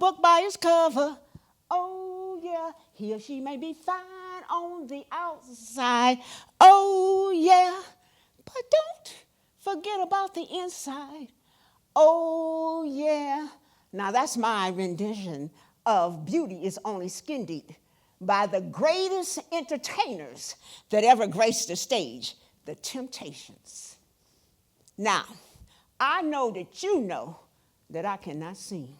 book by its cover. Oh, yeah, he or she may be fine on the outside. Oh, yeah, but don't forget about the inside. Oh, yeah. Now, that's my rendition of Beauty is Only Skin Deep by the greatest entertainers that ever graced the stage, the Temptations. Now, I know that you know that I cannot sing,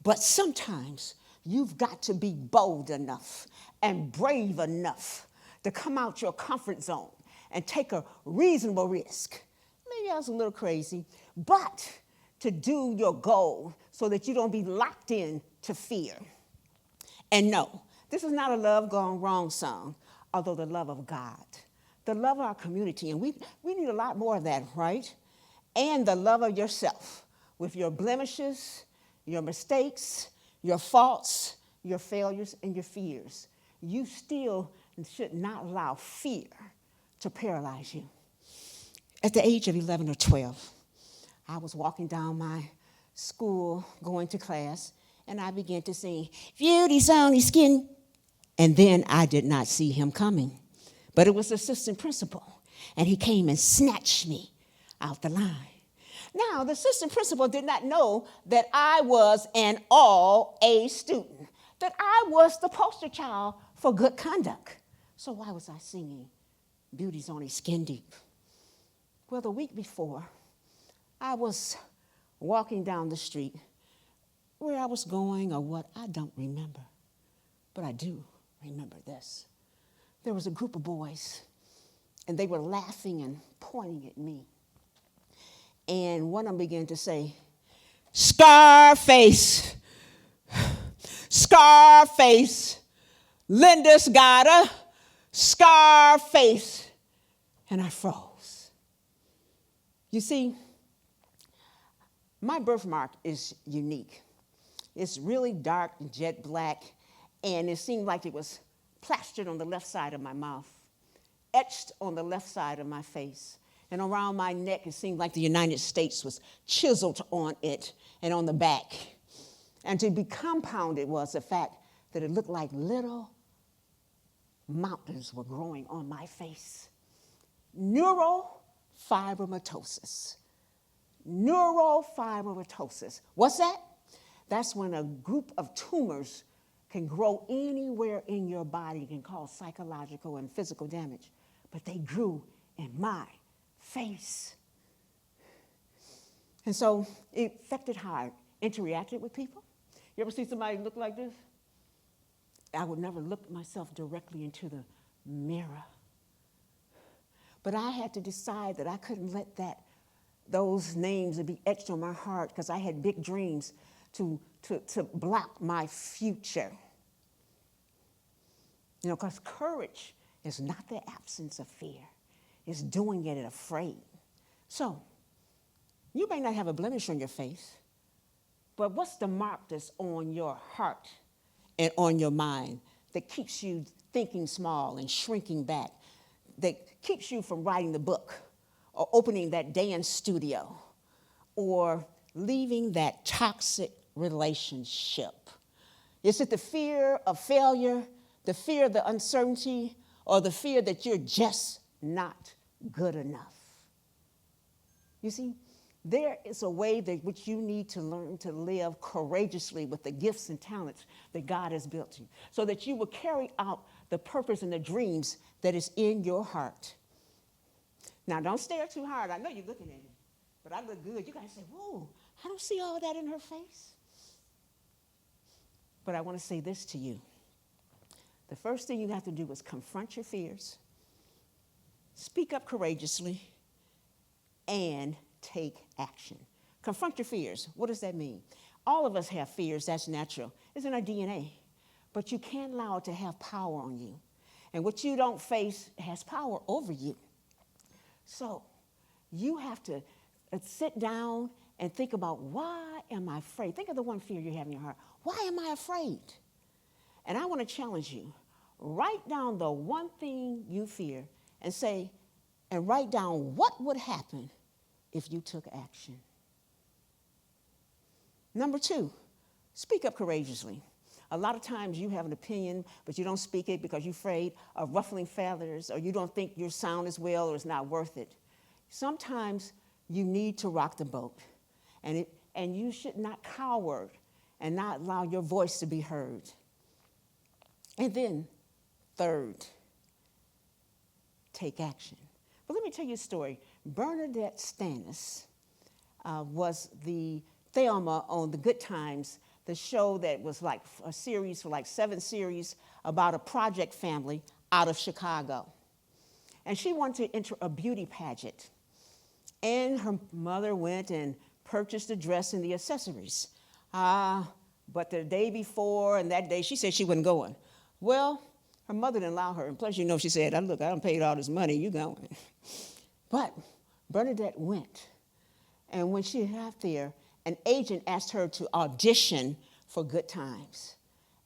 but sometimes you've got to be bold enough and brave enough to come out your comfort zone and take a reasonable risk. Maybe I was a little crazy, but to do your goal so that you don't be locked in to fear. And no, this is not a love gone wrong song, although the love of God, the love of our community, and we need a lot more of that, right? And the love of yourself with your blemishes, your mistakes, your faults, your failures, and your fears. You still should not allow fear to paralyze you. At the age of 11 or 12, I was walking down my school, going to class, and I began to sing, Beauty's Only Skin. And then I did not see him coming. But it was the assistant principal, and he came and snatched me out the line. Now, the assistant principal did not know that I was an all-A student, that I was the poster child for good conduct. So why was I singing Beauty's Only Skin Deep? Well, the week before, I was walking down the street. Where I was going or what, I don't remember. But I do remember this. There was a group of boys, and they were laughing and pointing at me. And one of them began to say, Scarface, Scarface, Linda's got a Scarface. And I froze. You see, my birthmark is unique. It's really dark, jet black, and it seemed like it was plastered on the left side of my mouth, etched on the left side of my face. And around my neck, it seemed like the United States was chiseled on it and on the back. And to be compounded was the fact that it looked like little mountains were growing on my face. Neurofibromatosis. Neurofibromatosis. What's that? That's when a group of tumors can grow anywhere in your body and can cause psychological and physical damage. But they grew in my face. And so it affected how I interacted with people. You ever see somebody look like this? I would never look myself directly into the mirror. But I had to decide that I couldn't let those names be etched on my heart because I had big dreams to block my future. You know, because courage is not the absence of fear. It's doing it afraid. So, you may not have a blemish on your face, but what's the mark that's on your heart and on your mind that keeps you thinking small and shrinking back, that keeps you from writing the book or opening that dance studio or leaving that toxic relationship? Is it the fear of failure, the fear of the uncertainty, or the fear that you're just not good enough? You see, there is a way that which you need to learn to live courageously with the gifts and talents that God has built you, so that you will carry out the purpose and the dreams that is in your heart. Now, don't stare too hard. I know you're looking at me, but I look good. You guys say, whoa, I don't see all that in her face. But I want to say this to you. The first thing you have to do is confront your fears, speak up courageously, and take action. Confront your fears. What does that mean? All of us have fears. That's natural. It's in our DNA. But you can't allow it to have power on you. And what you don't face has power over you. So you have to sit down and think about, why am I afraid? Think of the one fear you have in your heart. Why am I afraid? And I want to challenge you. Write down the one thing you fear and write down what would happen if you took action. Number 2, Speak up courageously. A lot of times you have an opinion, but you don't speak it because you're afraid of ruffling feathers, or you don't think your sound is well, or it's not worth it. Sometimes you need to rock the boat, and you should not cower and not allow your voice to be heard. And then, third, take action. But let me tell you a story. Bernadette Stannis was the Thelma on The Good Times, the show that was like a series for like 7 series about a project family out of Chicago. And she wanted to enter a beauty pageant. And her mother went and purchased the dress and the accessories. But the day before and that day, she said she wasn't going. Well, her mother didn't allow her. And plus, she said, look, I done paid all this money, you going. But Bernadette went. And when she got there, an agent asked her to audition for Good Times.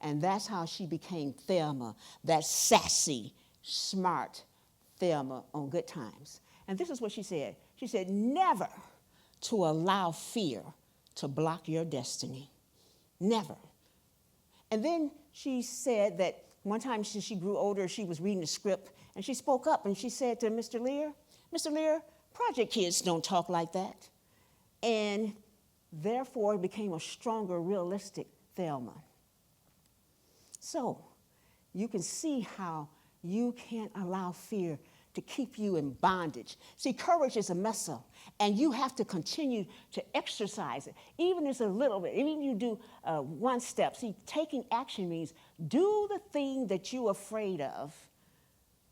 And that's how she became Thelma, that sassy, smart Thelma on Good Times. And this is what she said. She said, never to allow fear to block your destiny. Never. And then she said that one time she grew older, she was reading the script, and she spoke up and she said to Mr. Lear, project kids don't talk like that. And therefore became a stronger, realistic Thelma. So you can see how you can't allow fear to keep you in bondage. See, courage is a muscle, and you have to continue to exercise it, even as a little bit. Even if you do one step. See, taking action means do the thing that you're afraid of,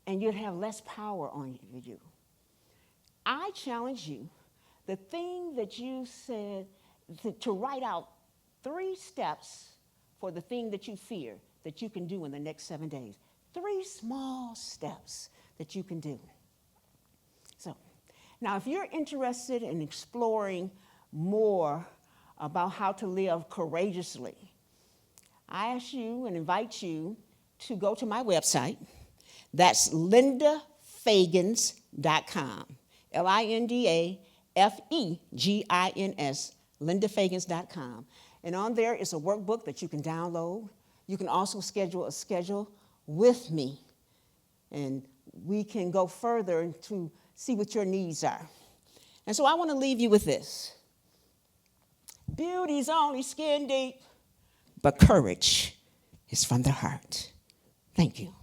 and you'll have less power on you. I challenge you, the thing that you said, to write out 3 steps for the thing that you fear that you can do in the next 7 days. 3 small steps that you can do. So, now if you're interested in exploring more about how to live courageously, I ask you and invite you to go to my website. That's lindafegins.com. LINDAFEGINS, lindafegins.com. And on there is a workbook that you can download. You can also schedule a schedule with me, and we can go further to see what your needs are. And so I want to leave you with this. Beauty's only skin deep, but courage is from the heart. Thank you.